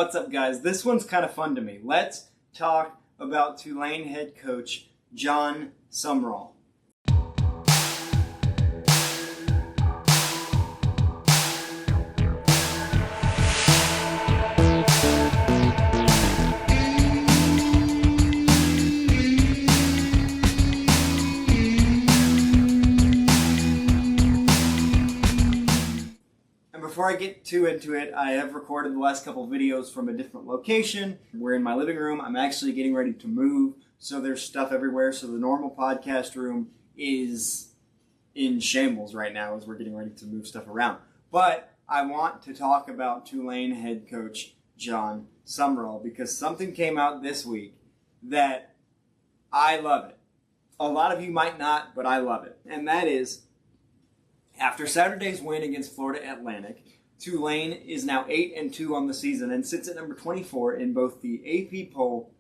What's up, guys? This one's kind of fun to me. Let's talk about Tulane head coach Jon Sumrall. Before I get too into it, I have recorded the last couple videos from a different location. We're in my living room. I'm actually getting ready to move, so there's stuff everywhere. So the normal podcast room is in shambles right now as we're getting ready to move stuff around. But I want to talk about Tulane head coach Jon Sumrall because something came out this week that I love it. A lot of you might not, but I love it. And that is, after Saturday's win against Florida Atlantic, Tulane is now 8-2 on the season and sits at number 24 in both the AP poll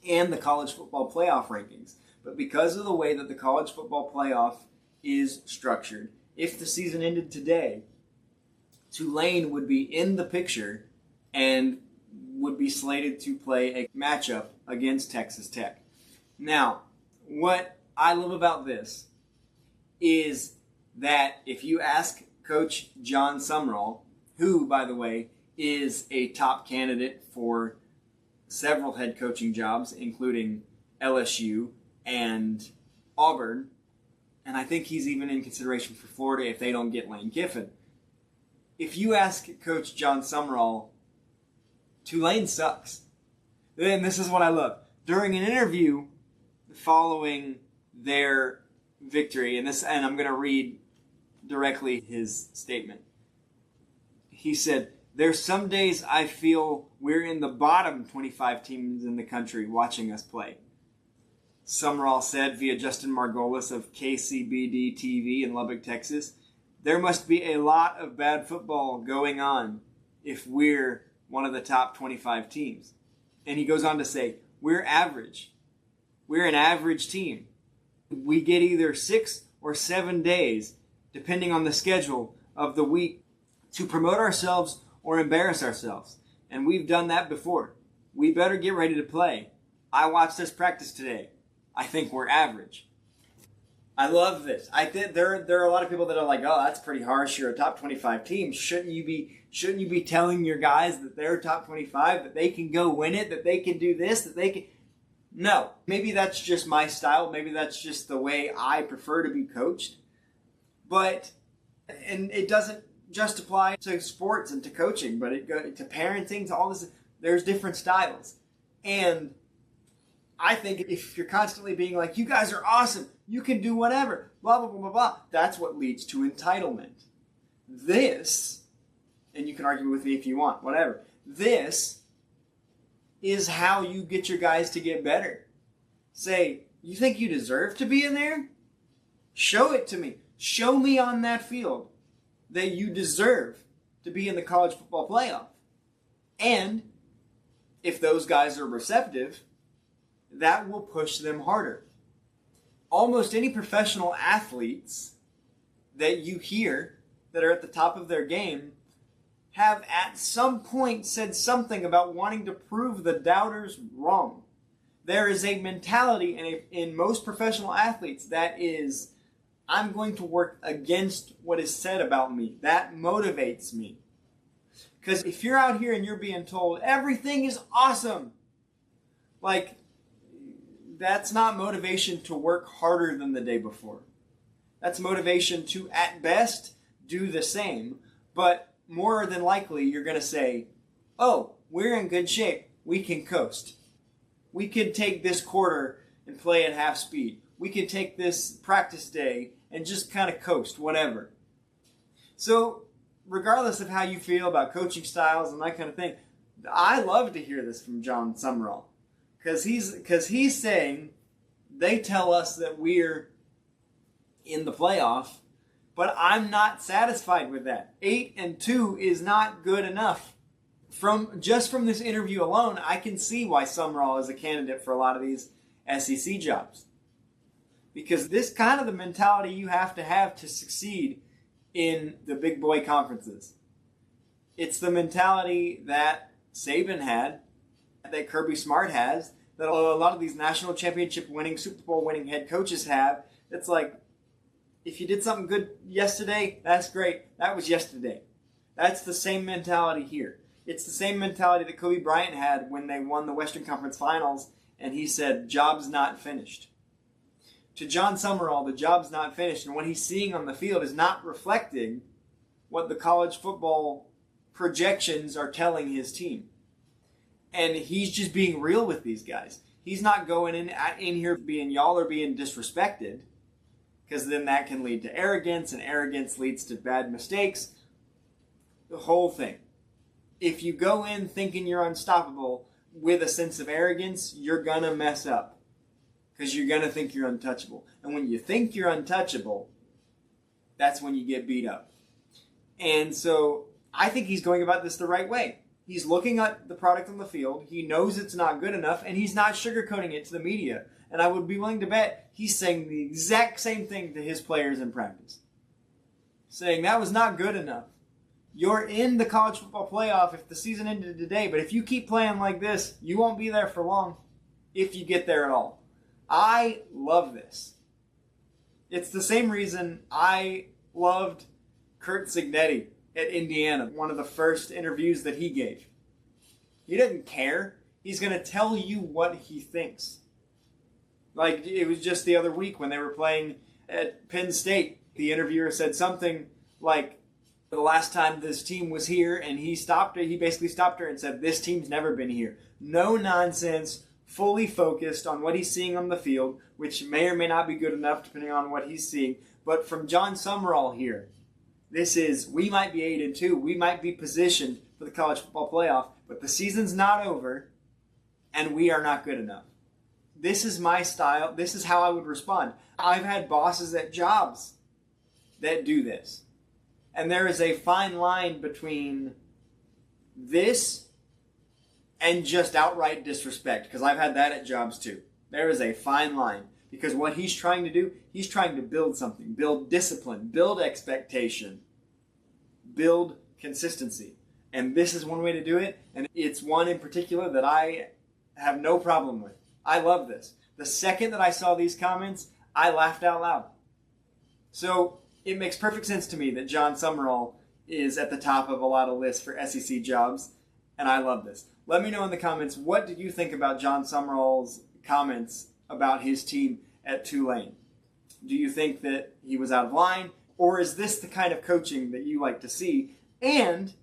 and the college football playoff rankings. But because of the way that the college football playoff is structured, if the season ended today, Tulane would be in the picture and would be slated to play a matchup against Texas Tech. Now, what I love about this is that if you ask Coach Jon Sumrall, who, by the way, is a top candidate for several head coaching jobs, including LSU and Auburn, and I think he's even in consideration for Florida if they don't get Lane Kiffin. If you ask Coach Jon Sumrall, Tulane sucks. Then this is what I love. During an interview following their victory, and I'm going to read directly his statement. He said, "There's some days I feel we're in the bottom 25 teams in the country watching us play." Sumrall said via Justin Margolis of KCBD TV in Lubbock, Texas, "There must be a lot of bad football going on if we're one of the top 25 teams." And he goes on to say, "We're average. We're an average team. We get either 6 or 7 days, depending on the schedule of the week, to promote ourselves or embarrass ourselves. And we've done that before. We better get ready to play. I watched us practice today. I think we're average." I love this. I think there are a lot of people that are like, "Oh, that's pretty harsh. You're a top 25 team. Shouldn't you be telling your guys that they're top 25, that they can go win it, that they can do this, that they can..." No. Maybe that's just my style. Maybe that's just the way I prefer to be coached. But, and it doesn't just apply to sports and to coaching, but it goes to parenting, to all this. There's different styles. And I think if you're constantly being like, "You guys are awesome, you can do whatever, blah, blah, blah, blah, blah," that's what leads to entitlement. This, and you can argue with me if you want, whatever, this is how you get your guys to get better. Say, "You think you deserve to be in there? Show it to me. Show me on that field that you deserve to be in the college football playoff." And if those guys are receptive, that will push them harder. Almost any professional athletes that you hear that are at the top of their game have at some point said something about wanting to prove the doubters wrong. There is a mentality in most professional athletes that is, "I'm going to work against what is said about me." That motivates me. Because if you're out here and you're being told everything is awesome, like, that's not motivation to work harder than the day before. That's motivation to, at best, do the same. But more than likely, you're going to say, "Oh, we're in good shape. We can coast. We could take this quarter and play at half speed. We could take this practice day and just kind of coast, whatever." So, regardless of how you feel about coaching styles and that kind of thing, I love to hear this from Jon Sumrall. Because he's saying, they tell us that we're in the playoff, but I'm not satisfied with that. 8-2 is not good enough. From this interview alone, I can see why Sumrall is a candidate for a lot of these SEC jobs. Because this kind of the mentality you have to succeed in the big boy conferences. It's the mentality that Saban had, that Kirby Smart has, that a lot of these national championship winning, Super Bowl winning head coaches have. It's like, if you did something good yesterday, that's great. That was yesterday. That's the same mentality here. It's the same mentality that Kobe Bryant had when they won the Western Conference Finals, and he said, job's not finished. To Jon Sumrall, the job's not finished, and what he's seeing on the field is not reflecting what the college football projections are telling his team. And he's just being real with these guys. He's not going in here being y'all are being disrespected, because then that can lead to arrogance, and arrogance leads to bad mistakes. The whole thing. If you go in thinking you're unstoppable with a sense of arrogance, you're going to mess up, because you're going to think you're untouchable. And when you think you're untouchable, that's when you get beat up. And so I think he's going about this the right way. He's looking at the product on the field. He knows it's not good enough, and he's not sugarcoating it to the media. And I would be willing to bet he's saying the exact same thing to his players in practice. Saying, that was not good enough. You're in the college football playoff if the season ended today, but if you keep playing like this, you won't be there for long, if you get there at all. I love this. It's the same reason I loved Curt Cignetti at Indiana, one of the first interviews that he gave. He doesn't care. He's going to tell you what he thinks. Like, it was just the other week when they were playing at Penn State. The interviewer said something like, the last time this team was here, and he basically stopped her and said, this team's never been here. No nonsense, fully focused on what he's seeing on the field, which may or may not be good enough depending on what he's seeing. But from Jon Sumrall here, this is, we might be 8-2, we might be positioned for the college football playoff, but the season's not over, and we are not good enough. This is my style. This is how I would respond. I've had bosses at jobs that do this. And there is a fine line between this and just outright disrespect, because I've had that at jobs too. There is a fine line, because what he's trying to do, he's trying to build something, build discipline, build expectation, build consistency. And this is one way to do it, and it's one in particular that I have no problem with. I love this. The second that I saw these comments, I laughed out loud. So it makes perfect sense to me that Jon Sumrall is at the top of a lot of lists for SEC jobs, and I love this. Let me know in the comments, what did you think about Jon Sumrall's comments about his team at Tulane? Do you think that he was out of line, or is this the kind of coaching that you like to see? And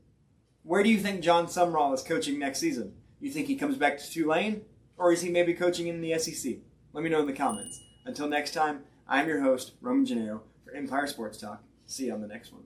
where do you think Jon Sumrall is coaching next season? You think he comes back to Tulane, or is he maybe coaching in the SEC? Let me know in the comments. Until next time, I'm your host, Roman Gennaro, for Empire Sports Talk. See you on the next one.